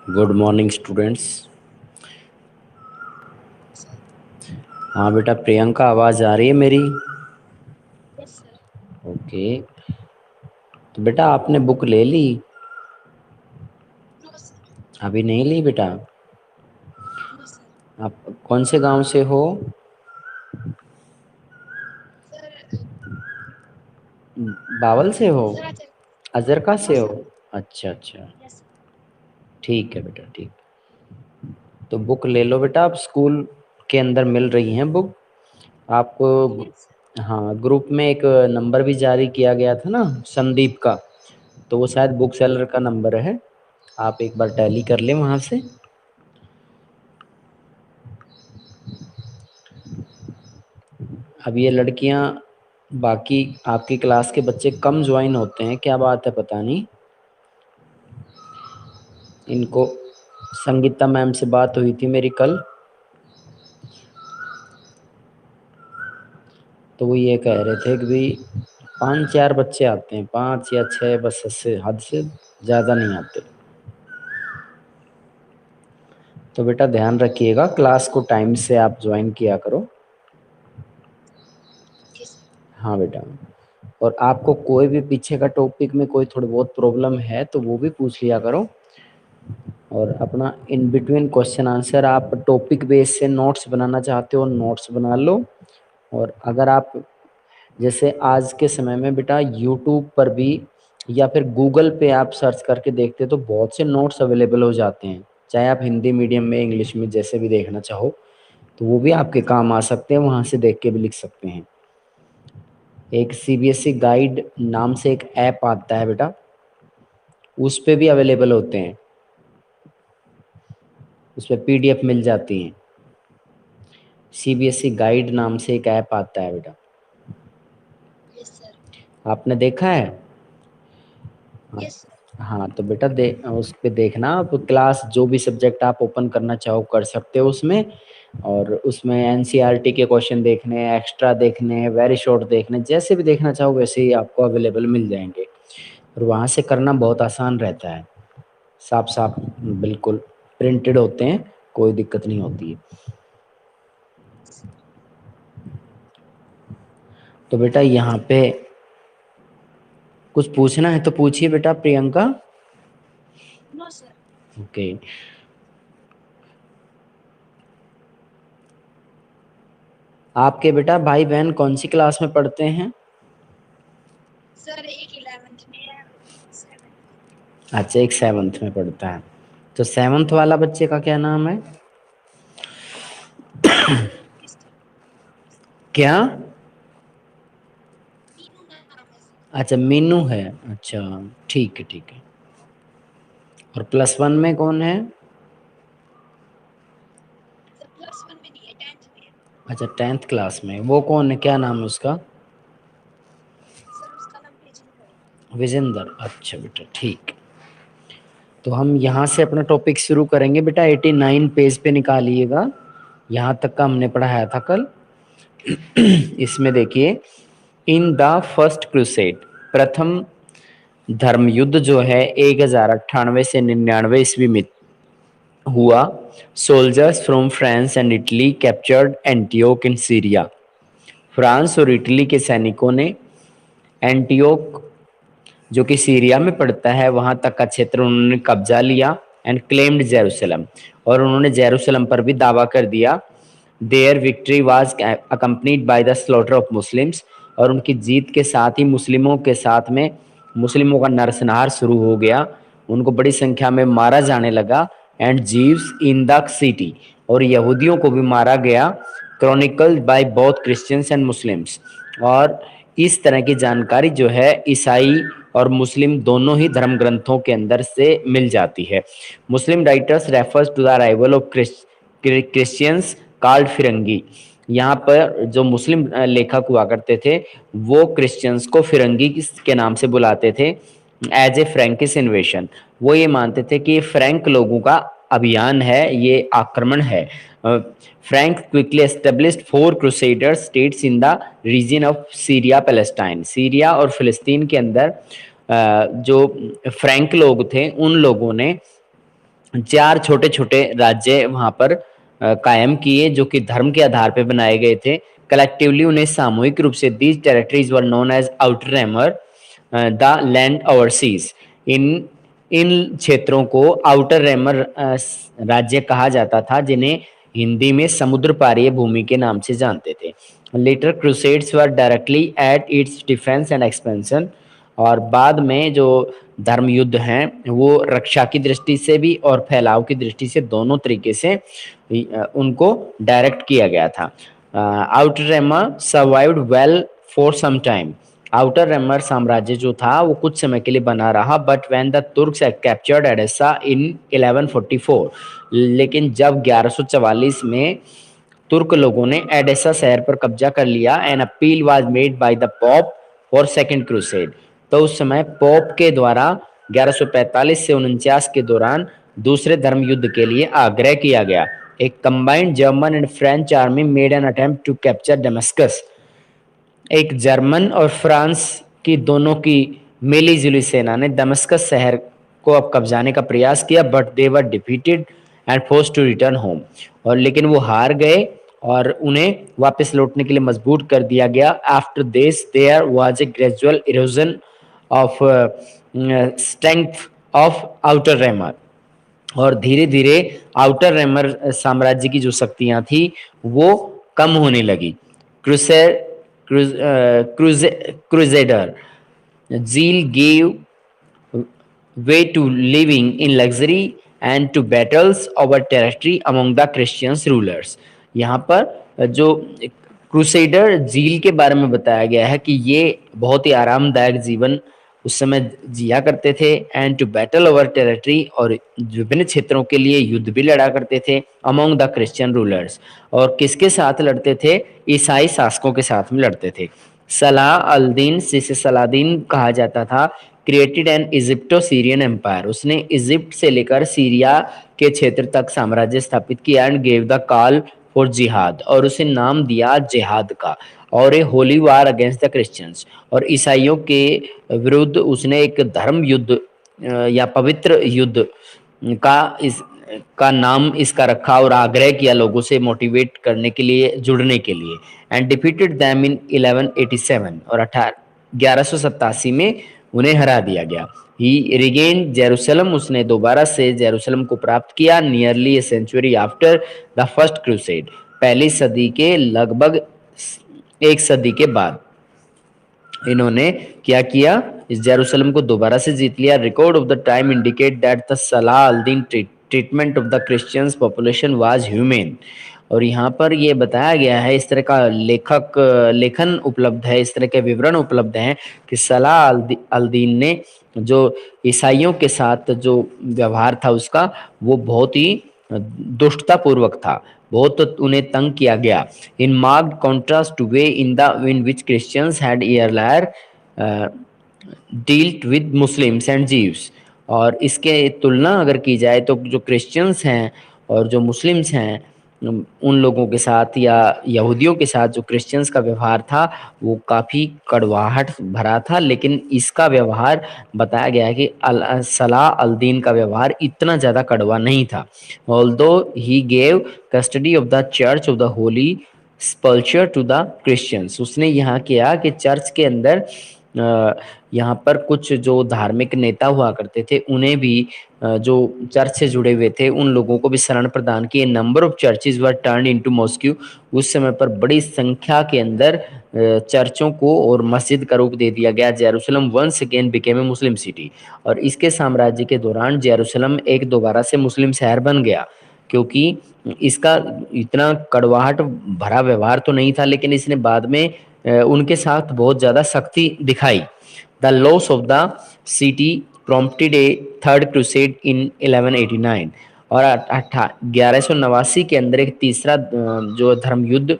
Good morning students. हाँ बेटा, प्रियंका आवाज़ आ रही है मेरी? Yes sir. ओके। तो बेटा आपने बुक ले ली? No sir. अभी नहीं ली बेटा? No sir. आप कौन से गांव से हो? सर बावल से हो? सर आज अजरका नो से हो? सर। अच्छा अच्छा। Yes sir. ठीक है बेटा, ठीक। तो बुक ले लो बेटा, आप स्कूल के अंदर मिल रही हैं बुक आपको। Yes sir. हाँ, ग्रुप में एक नंबर भी जारी किया गया था ना, संदीप का। तो वो शायद बुक सेलर का नंबर है, आप एक बार टैली कर लें वहाँ से। अब ये लड़कियां, बाकी आपकी क्लास के बच्चे कम ज्वाइन होते हैं, क्या बात है पता नहीं। इनको संगीता मैम से बात हुई थी मेरी कल, तो वो ये कह रहे थे कि भाई 5-4 बच्चे आते हैं, 5 या 6 बस, इससे हद से ज़्यादा नहीं आते। तो बेटा ध्यान रखिएगा, क्लास को टाइम से आप ज्वाइन किया करो। Okay sir. हाँ बेटा। और आपको कोई भी पीछे का टॉपिक में कोई थोड़ी बहुत प्रॉब्लम है तो वो भी पूछ लिया करो। और अपना इन बिटवीन क्वेश्चन आंसर आप टॉपिक बेस से नोट्स बनाना चाहते हो, नोट्स बना लो। और अगर आप जैसे आज के समय में बेटा यूट्यूब पर भी या फिर गूगल पे आप सर्च करके देखते हो तो बहुत से नोट्स अवेलेबल हो जाते हैं, चाहे आप हिंदी मीडियम में इंग्लिश में जैसे भी देखना चाहो, तो वो भी आपके काम आ सकते हैं, वहाँ से देख के भी लिख सकते हैं। एक सीबीएसई गाइड नाम से एक ऐप आता है बेटा, उस पे भी अवेलेबल होते हैं, उस पर पीडीएफ मिल जाती हैं। सीबीएसई गाइड नाम से एक ऐप आता है बेटा, यस सर। आपने देखा है? हाँ। Yes sir. हाँ तो बेटा उस पे देखना, आप क्लास जो भी सब्जेक्ट आप ओपन करना चाहो कर सकते हो उसमें। और उसमें एनसीईआरटी के क्वेश्चन देखने हैं, एक्स्ट्रा देखने हैं, वेरी शॉर्ट देखने, जैसे भी देखना चाहो वैसे ही आपको अवेलेबल मिल जाएंगे। और वहाँ से करना बहुत आसान रहता है, साफ साफ बिल्कुल प्रिंटेड होते हैं, कोई दिक्कत नहीं होती है। तो बेटा यहाँ पे कुछ पूछना है तो पूछिए बेटा प्रियंका। No sir. ओके। आपके बेटा भाई बहन कौन सी क्लास में पढ़ते हैं? सर एक 11th में है, 7th। अच्छा, एक 7th में पढ़ता है। तो 7th वाला बच्चे का क्या नाम है? किस क्या? मीनू नाम है सर। अच्छा मीनू है। अच्छा, ठीक है ठीक है। और +1 में कौन है? सर +1 में नहीं है, 10th में है। अच्छा 10th क्लास में, वो कौन है, क्या नाम है उसका? सर उसका नाम तेजिंदर है। विजेंदर। अच्छा बेटा ठीक। तो हम यहाँ से अपना टॉपिक शुरू करेंगे बेटा, 89 पेज पे निकालिएगा, यहाँ तक का हमने पढ़ाया था कल। इसमें देखिए, इन द फर्स्ट क्रूसेड, प्रथम धर्म युद्ध जो है 1098 से 99 ईस्वी में हुआ। Soldiers from France and Italy captured Antioch in Syria. France और इटली के सैनिकों ने एंटियोक, जो कि सीरिया में पड़ता है, वहां तक का क्षेत्र उन्होंने कब्जा लिया। एंड क्लेम्ड जेरूसलम, और उन्होंने जेरूसलम पर भी दावा कर दिया। There victory was accompanied by the slaughter of Muslims, और उनकी जीत के साथ ही मुस्लिमों के साथ में मुस्लिमों का नरसंहार शुरू हो गया, उनको बड़ी संख्या में मारा जाने लगा। एंड जीव्स इन द सिटी, और यहूदियों को भी मारा गया। Chronicle by both Christians and Muslims, और इस तरह की जानकारी जो है ईसाई और मुस्लिम दोनों ही धर्म ग्रंथों के अंदर से मिल जाती है। Muslim writers refers to the arrival of Christians called Firangi. यहाँ पर जो मुस्लिम लेखक हुआ करते थे, वो क्रिश्चियंस को फिरंगी के नाम से बुलाते थे, एज ए फ्रैंकिश इन्वेशन। वो ये मानते थे कि ये फ्रैंक लोगों का अभियान है, ये आक्रमण है। Frank quickly established 4 crusader states in the region of Syria Palestine. सीरिया और फिलिस्तीन के अंदर जो फ्रैंक लोग थे उन लोगों ने चार छोटे छोटे राज्य वहां पर कायम किए जो कि धर्म के आधार पर बनाए गए थे। कलेक्टिवली उन्हें सामूहिक रूप से these territories were known as Outremer, the land overseas. इन इन क्षेत्रों को आउटर रेमर राज्य कहा जाता था, जिन्हें हिंदी में समुद्र पारीय भूमि के नाम से जानते थे। Later crusades were directly at its defence and expansion. और बाद में जो धर्म युद्ध हैं वो रक्षा की दृष्टि से भी और फैलाव की दृष्टि से दोनों तरीके से उनको डायरेक्ट किया गया था। Outremer survived well for some time. Outremer साम्राज्य जो था वो कुछ समय के लिए बना रहा, but when the Turks captured Edessa in 1144, लेकिन जब 1144 में तुर्क लोगों ने एडेसा शहर पर कब्जा कर लिया, an appeal was made by the pop for second crusade. तो उस समय पोप के द्वारा 1145 से 49 के दौरान दूसरे धर्म युद्ध के लिए आग्रह किया गया। एक combined German and French army made an attempt to capture Damascus. एक जर्मन और फ्रांस की दोनों की मिली जुली सेना ने दमस्कस शहर को अब कब्जाने का प्रयास किया, but they were defeated and force to return home. और लेकिन वो हार गए और उन्हें वापस लौटने के लिए मजबूर कर दिया गया। After this there was a gradual erosion of strength of Outremer. और धीरे धीरे आउटर रेमर साम्राज्य की जो शक्तियां थी वो कम होने लगी। क्रूजेडर zeal gave way to living in luxury and to battles over territory among the Christians rulers। यहाँ पर जो क्रूसेडर झील के बारे में बताया गया है कि ये बहुत ही आरामदायक जीवन उस समय जिया करते थे, and to battle over territory, और विभिन्न क्षेत्रों के लिए युद्ध भी लड़ा करते थे, अमोंग द क्रिश्चियन रूलर्स। और किसके साथ लड़ते थे? ईसाई शासकों के साथ में लड़ते थे। सलाह अल दीन, जिसे सलादीन कहा जाता था, created an Egypto Syrian empire. उसने इजिप्ट से लेकर सीरिया के क्षेत्र तक साम्राज्य स्थापित किया, and gave the call for jihad, और उसे नाम दिया जिहाद का, और a holy war against the Christians. और ईसाइयों के विरुद्ध उसने एक धर्म युद्ध या पवित्र युद्ध का का नाम इसका रखा, और आग्रह किया लोगों से मोटिवेट करने के लिए, जुड़ने के लिए। एंड डिफीटेड देम इन 1187, और 1187 में उन्हें हरा दिया गया। ही रिगेन जेरूसलम, उसने दोबारा से जेरूसलम को प्राप्त किया, nearly a century after the first crusade, पहली सदी के लगभग एक सदी के बाद इन्होंने क्या किया? इस जेरूसलम को दोबारा से जीत लिया। Record of the time indicate that the सलाह अल दीन treatment of the Christians population was humane. और यहाँ पर ये बताया गया है, इस तरह का लेखन उपलब्ध है, इस तरह के विवरण उपलब्ध हैं कि सलाह अल दीन ने जो ईसाइयों के साथ जो व्यवहार था उसका, वो बहुत ही दुष्टतापूर्वक था, बहुत उन्हें तंग किया गया। In marked contrast to way in which Christians had earlier dealt with Muslims and Jews. और इसके तुलना अगर की जाए तो जो क्रिश्चियंस हैं और जो मुस्लिम्स हैं, उन लोगों के साथ या यहूदियों के साथ जो क्रिश्चियंस का व्यवहार था वो काफ़ी कड़वाहट भरा था। लेकिन इसका व्यवहार बताया गया है कि सलाह अल दीन का व्यवहार इतना ज़्यादा कड़वा नहीं था। Although he gave custody of the church of the holy sepulchre to the Christians. उसने यहाँ किया कि चर्च के अंदर यहाँ पर कुछ जो धार्मिक नेता हुआ करते थे उन्हें भी जो चर्च से जुड़े हुए थे उन लोगों को भी शरण प्रदान किए। Number of churches were turn into mosque. उस समय पर बड़ी संख्या के अंदर चर्चों को और मस्जिद का रूप दे दिया गया। Jerusalem once again became a Muslim city. और इसके साम्राज्य के दौरान जेरूसलम एक दोबारा से मुस्लिम शहर बन गया, क्योंकि इसका इतना कड़वाहट भरा व्यवहार तो नहीं था, लेकिन इसने बाद में उनके साथ बहुत ज़्यादा सख्ती दिखाई। The loss of the city prompted a third crusade in 1189। और 1189 के अंदर एक तीसरा जो धर्म युद्ध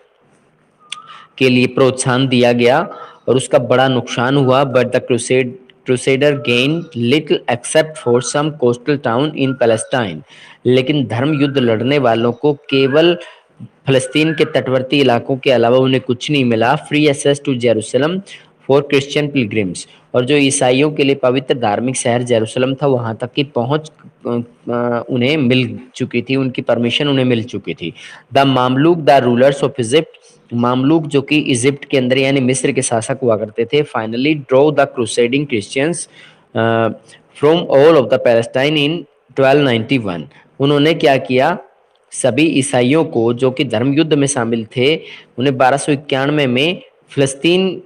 के लिए प्रोत्साहन दिया गया, और उसका बड़ा नुकसान हुआ। But the crusader gain little except for some coastal town in Palestine. लेकिन धर्म युद्ध लड़ने वालों को केवल फलस्तीन के तटवर्ती इलाकों के अलावा उन्हें कुछ नहीं मिला। Free access to Jerusalem for Christian pilgrims. और जो ईसाइयों के लिए पवित्र धार्मिक शहर जेरूसलम था वहां तक की पहुंच उन्हें मिल चुकी थी, उनकी परमिशन उन्हें मिल चुकी थी। The Mamluk the rulers of Egypt, Mamluk जो कि इजिप्ट के अंदर यानी मिस्र के शासक हुआ करते थे, finally drove the crusading Christians from all of the Palestine in 1291। उन्होंने क्या किया, सभी ईसाइयों को जो कि धर्म युद्ध में शामिल थे, उन्हें 1291 में फिलिस्तीन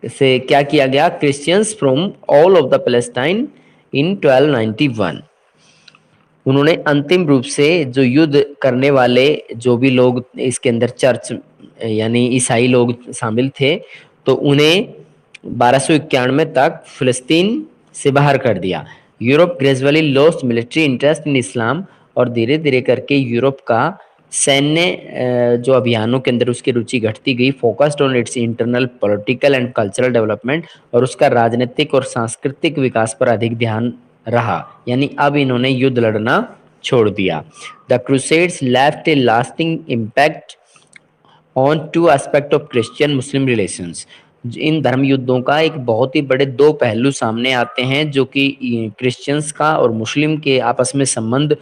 से क्या किया गया, Christians from all of the Palestine in 1291। उन्होंने अंतिम रूप से जो युद्ध करने वाले जो भी लोग इसके अंदर चर्च यानी ईसाई लोग शामिल थे, तो उन्हें 1291 तक फिलिस्तीन से बाहर कर दिया। Europe gradually lost military interest in Islam, और धीरे धीरे करके यूरोप का सैन्य जो अभियानों के अंदर उसकी रुचि घटती गई। Focused on it's internal political and cultural development, और उसका राजनीतिक और सांस्कृतिक विकास पर अधिक ध्यान रहा, यानी अब इन्होंने युद्ध लड़ना छोड़ दिया। The crusades left a lasting impact on two aspect of Christian Muslim relations. इन धर्म युद्धों का एक बहुत ही बड़े दो पहलू सामने आते हैं, जो कि क्रिश्चियंस का और मुस्लिम के आपस में संबंध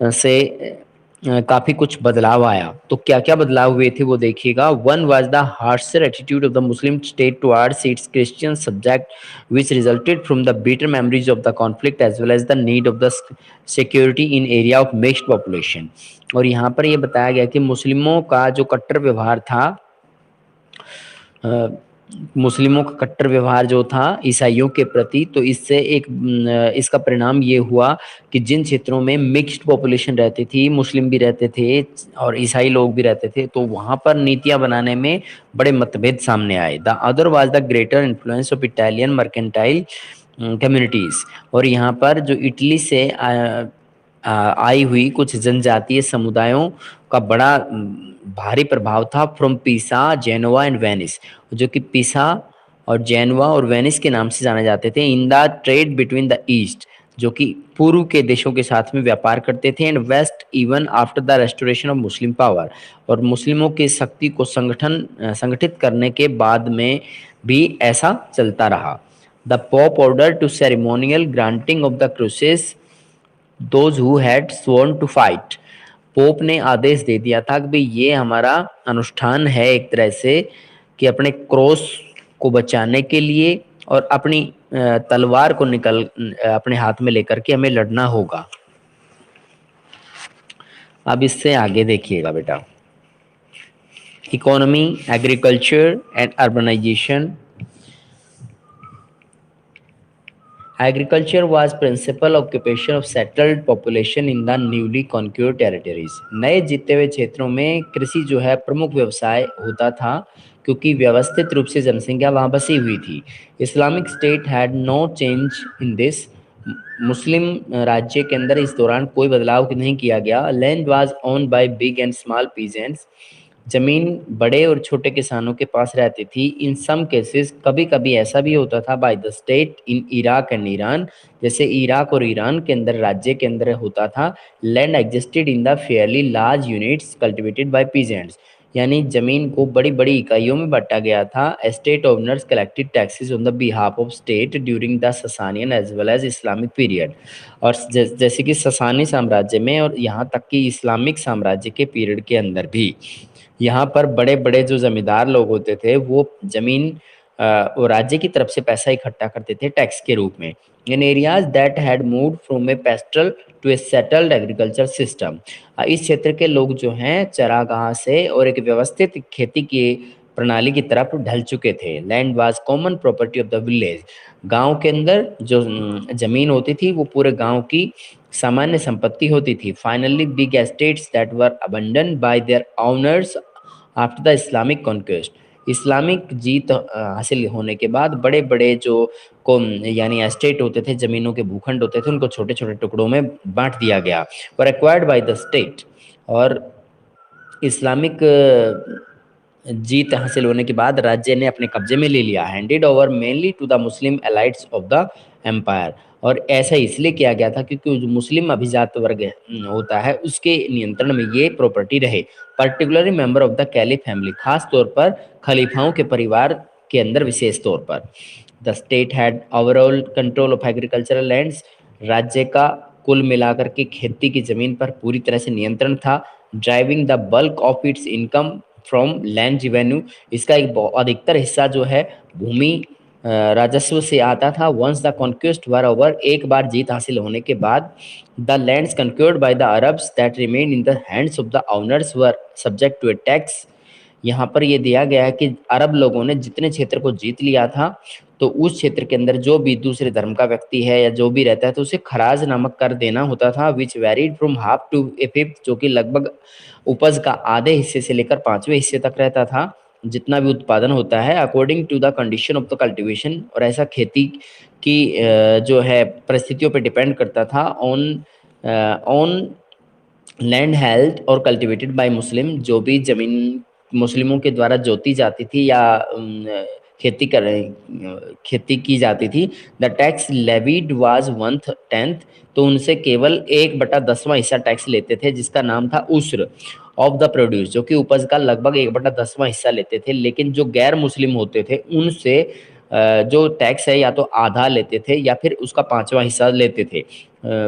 से काफी कुछ बदलाव आया। तो क्या क्या बदलाव हुए थे वो देखिएगा। One was the harsher attitude of the Muslim state towards it's Christian subject which resulted from the bitter memories of the conflict as well as the need of the security in area of mixed population। और यहाँ पर ये बताया गया कि मुस्लिमों का जो कट्टर व्यवहार था, मुस्लिमों का कट्टर व्यवहार जो था ईसाइयों के प्रति, तो इससे एक इसका परिणाम ये हुआ कि जिन क्षेत्रों में मिक्स्ड पॉपुलेशन रहती थी, मुस्लिम भी रहते थे और ईसाई लोग भी रहते थे, तो वहां पर नीतियां बनाने में बड़े मतभेद सामने आए। The other was the greater influence of Italian mercantile communities, और यहाँ पर जो इटली से आई हुई कुछ जनजातीय समुदायों का बड़ा भारी प्रभाव था। फ्रॉम पीसा, जेनोवा एंड वेनिस, जो कि पीसा और जेनवा और वेनिस के नाम से जाने जाते थे। In the trade between the east, जो कि पूर्व के देशों के साथ में व्यापार करते थे। And west even after the restoration of Muslim power, और मुस्लिमों की शक्ति को संगठित करने के बाद में भी ऐसा चलता रहा। The pope order to ceremonial granting of the crosses those who had sworn to fight. Pope ने आदेश दे दिया था कि भाई ये हमारा अनुष्ठान है एक तरह से कि अपने क्रॉस को बचाने के लिए और अपनी तलवार को अपने हाथ में लेकर के हमें लड़ना होगा। अब इससे आगे देखिएगा बेटा, economy, agriculture and urbanisation. Agriculture was principal occupation of settled population in the newly conquered territories। नए जीते हुए क्षेत्रों में कृषि जो है प्रमुख व्यवसाय होता था, क्योंकि व्यवस्थित रूप से जनसंख्या वहां बसी हुई थी। Islamic state had no change in this, Muslim राज्य के अंदर इस दौरान कोई बदलाव नहीं किया गया। Land was owned by big and small peasants, जमीन बड़े और छोटे किसानों के पास रहती थी। इन सम केसेस, कभी कभी ऐसा भी होता था, by the state in Iraq and Iran, जैसे इराक और ईरान के अंदर राज्य के अंदर होता था। Land existed in the fairly large units cultivated by peasants, यानी जमीन को बड़ी बड़ी इकाइयों में बांटा गया था। State owners collected taxes on the behalf of state during the Sasanian as well as Islamic period, और जैसे कि ससानी साम्राज्य में और यहाँ तक कि इस्लामिक साम्राज्य के पीरियड के अंदर भी यहाँ पर बड़े बड़े जो जमींदार लोग होते थे वो जमीन और राज्य की तरफ से पैसा इकट्ठा करते थे टैक्स के रूप में। In areas that had moved from a pastoral to a settled agriculture system, इस क्षेत्र के लोग जो हैं चरागाह से और एक व्यवस्थित खेती की प्रणाली की तरफ ढल चुके थे। Land was common property of the village, गांव के अंदर जो जमीन होती थी वो पूरे गांव की सामान्य संपत्ति होती थी। Finally big estates that were abandon by their owners after the Islamic conquest, Islamic जीत हासिल होने के बाद बड़े बड़े जो यानी एस्टेट होते थे, जमीनों के भूखंड होते थे, उनको छोटे छोटे टुकड़ों में बांट दिया गया। वर एक्वायर्ड बाय द स्टेट, और इस्लामिक जीत हासिल होने के बाद राज्य ने अपने कब्जे में ले लिया। Handed over mainly to the Muslim elites of the empire, और ऐसा इसलिए किया गया था क्योंकि जो मुस्लिम अभिजात वर्ग होता है उसके नियंत्रण में ये प्रॉपर्टी रहे। Particularly member of the caliph family, खास तौर पर खलीफाओं के परिवार के अंदर विशेष तौर पर। The state had overall control of agricultural lands, राज्य का कुल मिलाकर के खेती की जमीन पर पूरी तरह से नियंत्रण था। Driving the bulk of its income from land revenue, इसका एक अधिकतर हिस्सा जो है भूमि राजस्व से आता था। Once the conquest were over, एक बार जीत हासिल होने के बाद, the lands conquered by the Arabs that remain in the hands of the owners were subject to a tax. यहाँ पर ये दिया गया है कि अरब लोगों ने जितने क्षेत्र को जीत लिया था, तो उस क्षेत्र के अंदर जो भी दूसरे धर्म का व्यक्ति है या जो भी रहता है तो उसे खराज नामक कर देना होता था, which varied from half to a fifth, जो कि लगभग उपज का आधे हिस्से से लेकर पांचवें हिस्से तक रहता था, जितना भी उत्पादन होता है, according to the condition of the cultivation. और ऐसा खेती की जो है परिस्थितियों पर डिपेंड करता था, ऑन लैंड हेल्थ और कल्टिवेटेड बाय मुस्लिम, जो भी जमीन मुस्लिमों के द्वारा जोती जाती थी या खेती की जाती थी। द टैक्स लेविड वाज 1/10, तो उनसे केवल 1/10वां हिस्सा टैक्स लेते थे, जिसका नाम था उस्र ऑफ द प्रोड्यूस, जो कि उपज का लगभग 1/10वां हिस्सा लेते थे। लेकिन जो गैर मुस्लिम होते थे उनसे जो टैक्स है या तो आधा लेते थे या फिर उसका 5वां हिस्सा लेते थे।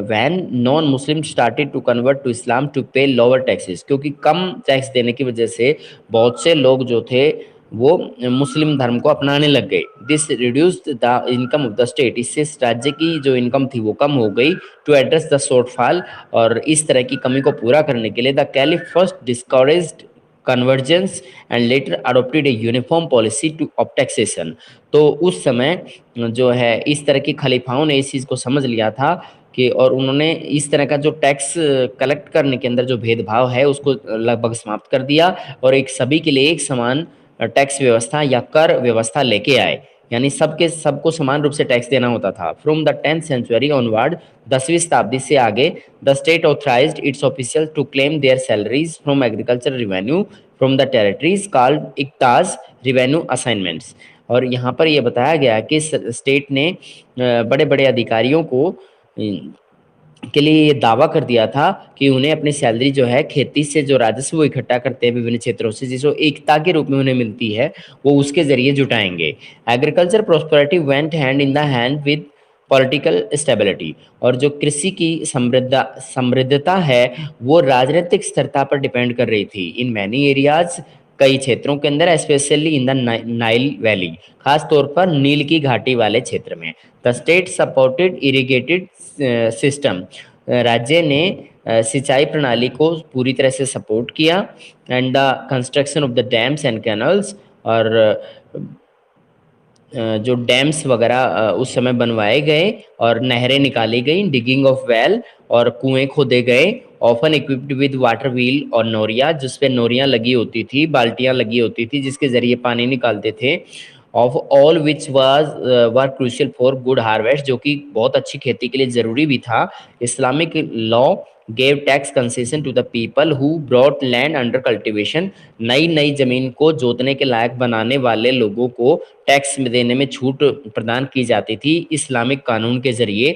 When non Muslim started to convert to Islam to pay lower taxes, क्योंकि कम टैक्स देने की वजह से बहुत से लोग जो थे वो मुस्लिम धर्म को अपनाने लग गए। This reduced the income of the state, इससे राज्य की जो इनकम थी वो कम हो गई। टू एड्रेस द शॉर्टफॉल, और इस तरह की कमी को पूरा करने के लिए the caliph first discouraged convergence and later adopted a uniform policy two of taxation. तो उस समय जो है इस तरह की खलीफाओं ने इस चीज़ को समझ लिया था कि, और उन्होंने इस तरह का जो टैक्स कलेक्ट करने के अंदर जो भेदभाव है उसको लगभग समाप्त कर दिया, और एक सभी के लिए एक समान टैक्स व्यवस्था या कर व्यवस्था लेके आए, यानी सबको समान रूप से टैक्स देना होता था। From the 10th century onward, 10वीं शताब्दी से आगे, the state authorized its official to claim their salaries from agriculture revenue from the territories called इक्ताज रिवेन्यू असाइनमेंट्स। और यहाँ पर यह बताया गया कि स्टेट ने बड़े बड़े अधिकारियों को के लिए ये दावा कर दिया था कि उन्हें अपनी सैलरी जो है खेती से जो राजस्व वो इकट्ठा करते हैं विभिन्न क्षेत्रों से, जिसको एकता के रूप में उन्हें मिलती है, वो उसके जरिए जुटाएंगे। Agriculture prosperity went hand in the hand with political stability, और जो कृषि की समृद्धता है वो राजनीतिक स्थिरता पर डिपेंड कर रही थी। इन मैनी एरियाज, कई क्षेत्रों के अंदर, specially in the Nile valley, खास तौर पर नील की घाटी वाले क्षेत्र में। The state supported irrigated system, राज्य ने सिंचाई प्रणाली को पूरी तरह से सपोर्ट किया। And the construction of the dams and canals, और जो डैम्स वगैरह उस समय बनवाए गए और नहरें निकाली गई। डिगिंग ऑफ वेल, और कुएं खोदे गए। Often equipped with water wheel और नोरिया, जिस पे नोरियां लगी होती थी, बाल्टियां लगी होती थी जिसके जरिए पानी निकालते थे। Of all which were crucial for good harvest, जो कि बहुत अच्छी खेती के लिए जरूरी भी था। Islamic law gave tax concession to the people who brought land under cultivation, नई नई जमीन को जोतने के लायक बनाने वाले लोगों को टैक्स देने में छूट प्रदान की जाती थी इस्लामिक कानून के जरिए।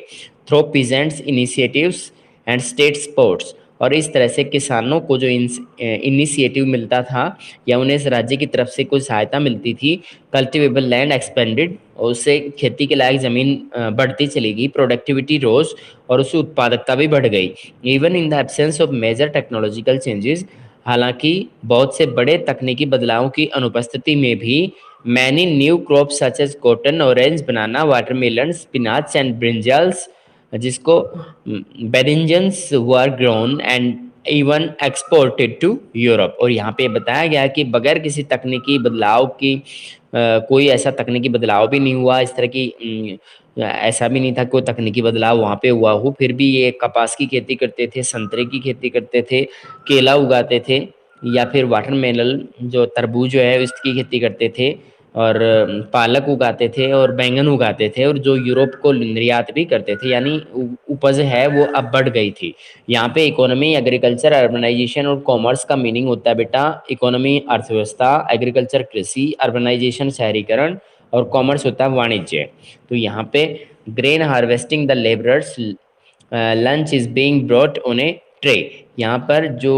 Through peasants initiatives and state supports, और इस तरह से किसानों को जो इनिशिएटिव मिलता था या उन्हें इस राज्य की तरफ से कोई सहायता मिलती थी, कल्टिवेबल लैंड एक्सपेंडेड, और उससे खेती के लायक ज़मीन बढ़ती चली गई। प्रोडक्टिविटी रोज, और उससे उत्पादकता भी बढ़ गई। Even in the absence of major technological changes, हालांकि बहुत से बड़े तकनीकी बदलावों की अनुपस्थिति में भी, many new crops such as cotton, orange, banana, watermelon, spinach and brinjals, जिसको बेरिंजन्स were grown and even exported to Europe. और यहाँ पे बताया गया कि बगैर किसी तकनीकी बदलाव की कोई ऐसा तकनीकी बदलाव भी नहीं हुआ, इस तरह की ऐसा भी नहीं था कोई तकनीकी बदलाव वहाँ पे हुआ हो, फिर भी ये कपास की खेती करते थे, संतरे की खेती करते थे, केला उगाते थे, या फिर वाटरमेलन जो तरबूज जो है उसकी खेती करते थे, और पालक उगाते थे और बैंगन उगाते थे, और जो यूरोप को निर्यात भी करते थे, यानी उपज है वो अब बढ़ गई थी। यहाँ पे इकोनॉमी, एग्रीकल्चर, अर्बनाइजेशन और कॉमर्स का मीनिंग होता है बेटा, इकोनॉमी अर्थव्यवस्था, एग्रीकल्चर कृषि, अर्बनाइजेशन शहरीकरण, और कॉमर्स होता है वाणिज्य। तो यहाँ पे grain harvesting the labourers, lunch is being brought on A tray. यहाँ पर जो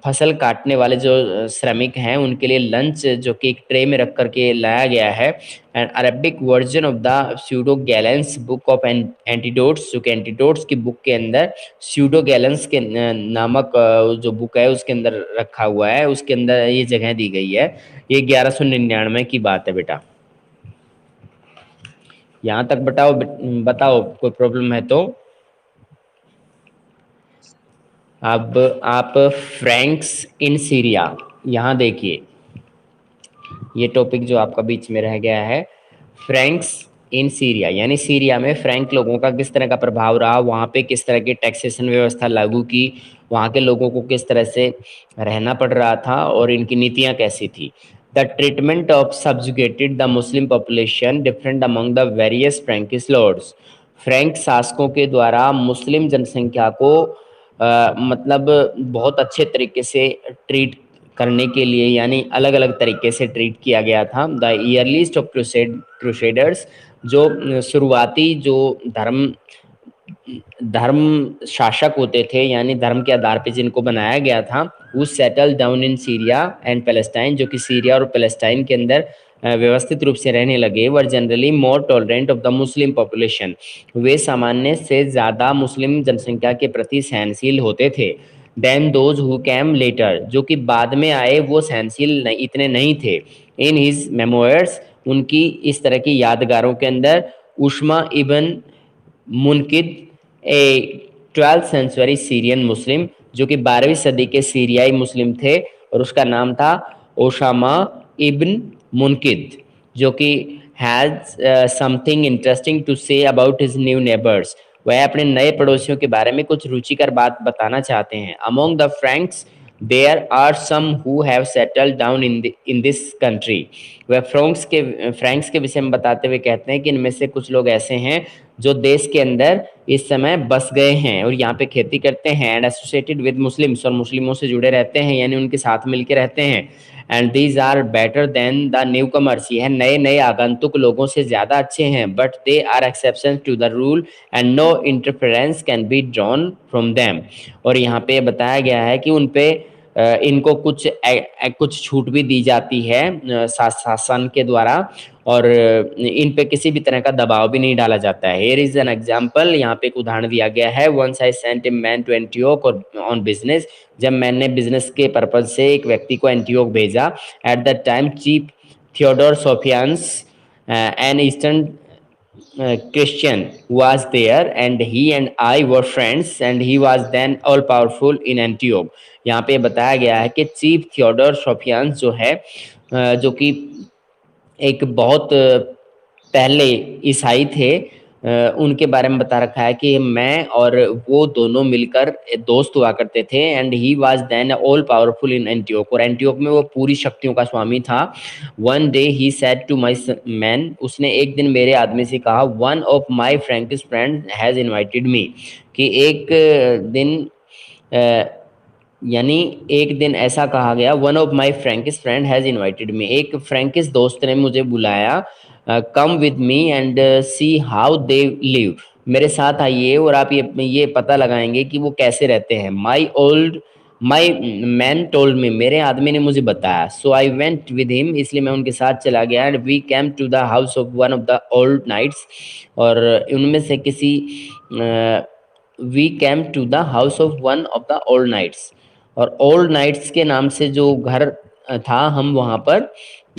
फसल काटने वाले जो श्रमिक हैं उनके लिए लंच जो कि एक ट्रे में रख करके लाया गया है। And Arabic version of the pseudo gallons book of antidotes, जो कि एंटीडोट्स की बुक के अंदर स्यूडो गैलेंस के नामक जो बुक है उसके अंदर रखा हुआ है, उसके अंदर ये जगह दी गई है। ये 1199 की बात है बेटा। यहाँ तक बताओ, बताओ कोई प्रॉब्लम है तो। अब आप फ्रैंक्स इन सीरिया, यहाँ देखिए ये टॉपिक जो आपका बीच में रह गया है, फ्रैंक्स इन सीरिया, यानी सीरिया में फ्रैंक लोगों का किस तरह का प्रभाव रहा, वहाँ पे किस तरह की टैक्सेशन व्यवस्था लागू की, वहाँ के लोगों को किस तरह से रहना पड़ रहा था और इनकी नीतियाँ कैसी थी। The treatment of subjugated the Muslim population different among the various Frankish lords. Frank शासकों के द्वारा मुस्लिम जनसंख्या को मतलब बहुत अच्छे तरीके से ट्रीट करने के लिए, यानी अलग अलग तरीके से ट्रीट किया गया था। द ईयरलीस्ट ऑफ क्रूसेडर्स, जो शुरुआती जो धर्म शासक होते थे, यानी धर्म के आधार पे जिनको बनाया गया था, वो settle down in Syria and Palestine, जो कि सीरिया और पैलेस्टाइन के अंदर व्यवस्थित रूप से रहने लगे। Were generally more tolerant of the Muslim population, वे सामान्य से ज़्यादा मुस्लिम जनसंख्या के प्रति सहनशील होते थे। Then those who came later, जो कि बाद में आए वो सहनशील इतने नहीं थे। इन हिज मेमोयर्स, उनकी इस तरह की यादगारों के अंदर, उस्मा इबन मुनकिद ए 12th सेंचुरी सीरियन मुस्लिम, जो कि 12वीं सदी के सीरियाई मुस्लिम थे और उसका नाम था ओसामा इब्न मुनकिद, जो कि has something interesting to say about his new neighbours, वह अपने नए पड़ोसियों के बारे में कुछ रुचिकर बात बताना चाहते हैं। Among the Franks there are some who have settled down in this country, वह फ्रैंक्स के विषय में बताते हुए कहते हैं कि इनमें से कुछ लोग ऐसे हैं जो देश के अंदर इस समय बस गए हैं और यहाँ पे खेती करते हैं। एंड एसोसिएटेड विद मुस्लिम्स, और मुस्लिमों से जुड़े रहते हैं, यानी उनके साथ मिलकर रहते हैं। And these are better than the newcomers, यह नए नए आगंतुक लोगों से ज़्यादा अच्छे हैं। But they are exception to the rule and no interference can be drawn from them, और यहाँ पे बताया गया है कि उन पे इनको कुछ छूट भी दी जाती है शासन के द्वारा, और इन पे किसी भी तरह का दबाव भी नहीं डाला जाता है। हियर इज एन एग्जांपल, यहाँ पे एक उदाहरण दिया गया है। Once I sent a man to Antioch on business, जब मैंने बिजनेस के पर्पज से एक व्यक्ति को एंटियोक भेजा। At the time chief Theodore Sophianos an eastern Christian was there and he and I were friends and he was then all powerful in Antioch। यहाँ पे बताया गया है कि चीफ थियोडोर सोफियान्स जो है जो कि एक बहुत पहले ईसाई थे, उनके बारे में बता रखा है कि मैं और वो दोनों मिलकर दोस्त हुआ करते थे। And he was then all powerful in Antioch, और एंटियोक में वो पूरी शक्तियों का स्वामी था। One day he said to my man, उसने एक दिन मेरे आदमी से कहा, one of my Frankish friend has invited me, कि एक दिन यानी एक दिन ऐसा कहा गया, one of my Frankish friend has invited me, एक फ्रैंकिश दोस्त ने मुझे बुलाया, come with me and see how they live, मेरे साथ आइए और आप ये पता लगाएंगे कि वो कैसे रहते हैं। माई मैन टोल्ड मी, मेरे आदमी ने मुझे बताया। So I went with him, इसलिए मैं उनके साथ चला गया। And we came to the house of one of the old knights, और उनमें से किसी we came to the house of one of the old knights, और ओल्ड नाइट्स के नाम से जो घर था हम वहाँ पर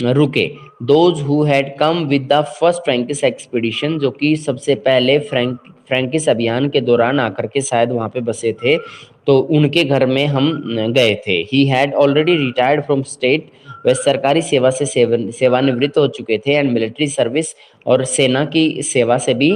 रुके। Those who had come with the first Frankish expedition, जो कि सबसे पहले फ्रैंकिश अभियान के दौरान आकर के शायद वहाँ पे बसे थे, तो उनके घर में हम गए थे। He had already retired from state, वह सरकारी सेवा से सेवानिवृत्त हो चुके थे। एंड मिलिट्री सर्विस, और सेना की सेवा से भी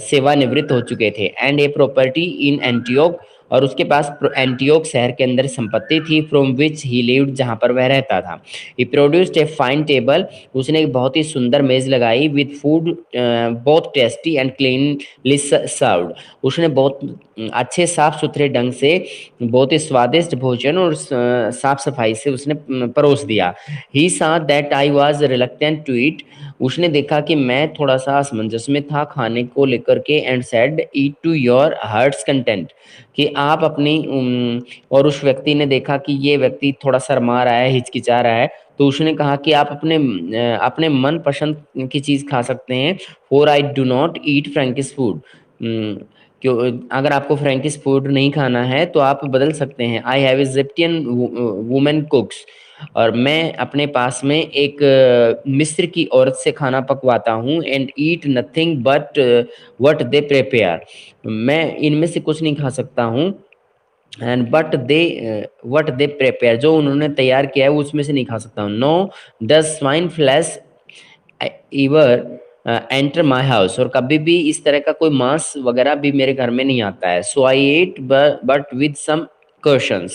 सेवानिवृत्त हो चुके थे। And a property in Antioch, और उसके पास एंटियोक शहर के अंदर संपत्ति थी। फ्रॉम विच ही लिव्ड, जहाँ पर वह रहता था। ही प्रोड्यूस्ड ए फाइन टेबल, उसने एक बहुत ही सुंदर मेज लगाई। विद फूड बहुत टेस्टी एंड क्लीनली सर्व्ड, उसने बहुत अच्छे साफ सुथरे ढंग से बहुत ही स्वादिष्ट भोजन और साफ सफाई से उसने परोस दिया। He saw that I was reluctant to eat, उसने देखा कि मैं थोड़ा सा असमंजस में था खाने को लेकर के and said eat to your hearts content, कि आप अपनी और उस व्यक्ति ने देखा कि ये व्यक्ति थोड़ा शर्मा रहा है, हिचकिचा रहा है, तो उसने कहा कि आप अपने मन पसंद की चीज़ खा सकते हैं। For I do not eat Francis food, क्यों, अगर आपको फ्रैंकिस फूड नहीं खाना है तो आप बदल सकते हैं। आई हैव इजिप्टियन वुमेन कुक्स, और मैं अपने पास में एक मिस्र की औरत से खाना पकवाता हूँ। And eat nothing but what they prepare, मैं इनमें से कुछ नहीं खा सकता हूँ। And but they what they prepare, जो उन्होंने तैयार किया है उसमें से नहीं खा सकता हूँ। No does swine flesh ever enter my house, और कभी भी इस तरह का कोई मांस वगैरह भी मेरे घर में नहीं आता है। So I ate but with some cautions,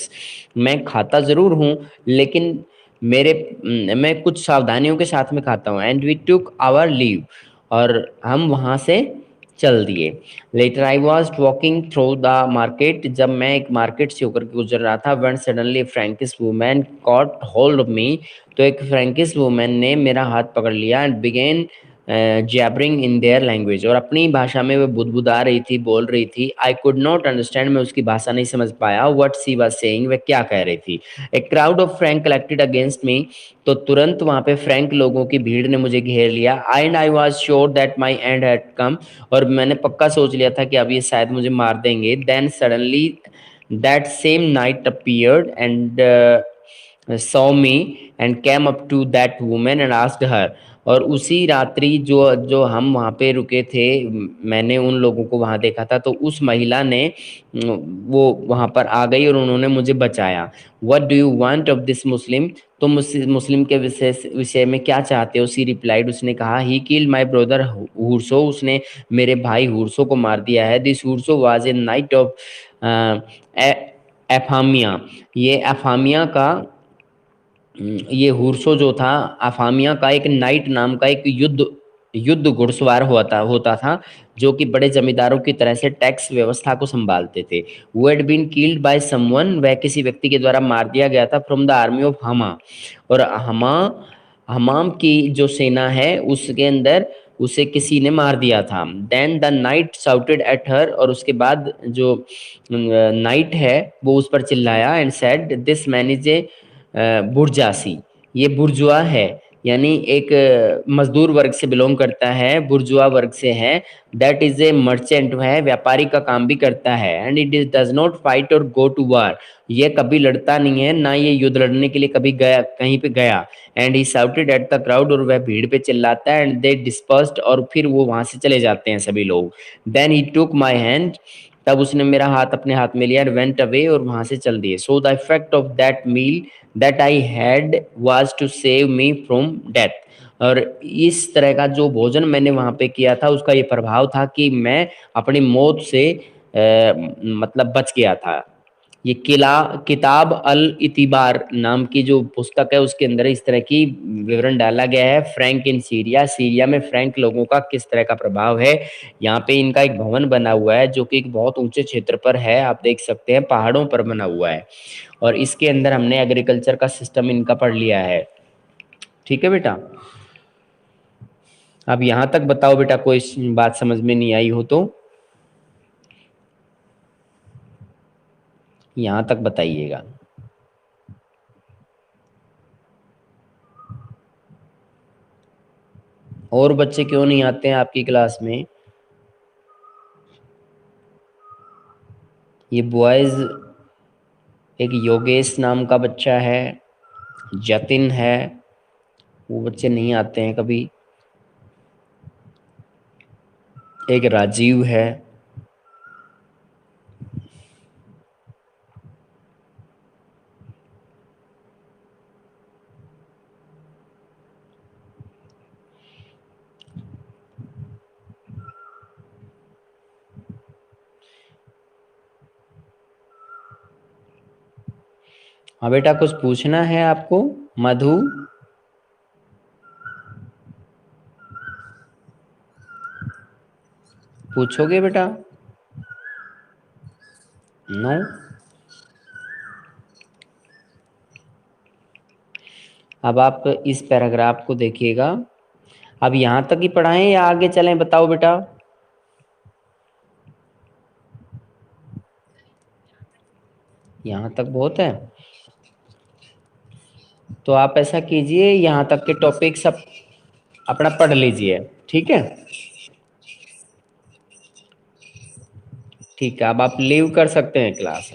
मैं खाता ज़रूर हूँ लेकिन मैं कुछ सावधानियों के साथ में खाता हूँ। And we took our leave, और हम वहाँ से चल दिए। Later I was walking through the market, जब मैं एक मार्केट से होकर के गुजर रहा था, when suddenly Frankish woman caught hold of me, तो एक फ्रैंकिस वुमैन ने मेरा हाथ पकड़ लिया। And began jabbering in their language, और अपनी भाषा में वो बुदबुदा रही थी, बोल रही थी। आई कुड नॉट अंडरस्टैंड, मैं उसकी भाषा नहीं समझ पाया। व्हाट सी वाज सेइंग, वह क्या कह रही थी। A crowd of Frank collected against me, तो तुरंत वहां पे फ्रैंक लोगों की भीड़ ने मुझे घेर लिया। And I was sure that my and had come, और मैंने पक्का सोच लिया था कि अब ये शायद मुझे मार देंगे। Then suddenly that same knight appeared and saw me and came up to that woman and asked her, और उसी रात्रि जो जो हम वहाँ पे रुके थे, मैंने उन लोगों को वहाँ देखा था, तो उस महिला ने वो वहाँ पर आ गई और उन्होंने मुझे बचाया। What do you want of this Muslim, तो मुस्लिम के विषय में क्या चाहते हो। सी रिप्लाइड, उसने कहा ही किल्ड माई ब्रदर हुरसो, उसने मेरे भाई हुरसो को मार दिया है। This Hurso was a knight of Apamea, ये अफामिया का ये हुरसो जो था अफामिया का एक नाइट नाम का एक युद्ध युद्ध घुड़सवार होता था, जो कि बड़े जमींदारों की तरह से टैक्स व्यवस्था को संभालते थे। वो had been killed by someone, वह किसी व्यक्ति के द्वारा मार दिया गया था। फ्रॉम द आर्मी ऑफ हमा, और हमाम की जो सेना है उसके अंदर उसे किसी ने मार दिया था। Then the knight shouted at her, और उसके बाद जो नाइट है वो उस पर चिल्लाया। And said this man is a burgess, ये बुर्जुआ है, यानी एक मजदूर वर्ग से बिलोंग करता है, बुर्जुआ वर्ग से है। दैट इज ए मर्चेंट, है व्यापारी का काम भी करता है। And it is does not fight और गो टू वार, ये कभी लड़ता नहीं है, ना ये युद्ध लड़ने के लिए कभी गया, कहीं पे गया। And he shouted at the crowd, और वह भीड़ पे चिल्लाता है। एंड दे डिस्पर्स्ड, और फिर वो वहां से चले जाते हैं सभी लोग। Then he took my hand, तब उसने मेरा हाथ अपने हाथ में लिया। वेंट अवे, और वहां से चल दिए। So the effect of that meal that I had was to save me from death, और इस तरह का जो भोजन मैंने वहां पे किया था उसका ये प्रभाव था कि मैं अपनी मौत से मतलब बच गया था। ये किताब अल इतिबार नाम की जो पुस्तक है उसके अंदर इस तरह की विवरण डाला गया है। फ्रैंक इन सीरिया, सीरिया में फ्रैंक लोगों का किस तरह का प्रभाव है। यहाँ पे इनका एक भवन बना हुआ है जो कि एक बहुत ऊंचे क्षेत्र पर है, आप देख सकते हैं पहाड़ों पर बना हुआ है। और इसके अंदर हमने एग्रीकल्चर का सिस्टम इनका पढ़ लिया है। ठीक है बेटा, अब यहाँ तक बताओ बेटा, कोई बात समझ में नहीं आई हो तो यहाँ तक बताइएगा। और बच्चे क्यों नहीं आते हैं आपकी क्लास में। ये बॉयज, एक योगेश नाम का बच्चा है, जतिन है, वो बच्चे नहीं आते हैं कभी। एक राजीव है। हाँ बेटा, कुछ पूछना है आपको मधु। पूछोगे बेटा। नो। अब आप इस पैराग्राफ को देखिएगा। अब यहाँ तक ही पढ़ाएं या आगे चलें, बताओ बेटा। यहाँ तक बहुत है। तो आप ऐसा कीजिए, यहाँ तक के टॉपिक सब अपना पढ़ लीजिए, ठीक है। ठीक है, अब आप लीव कर सकते हैं क्लास।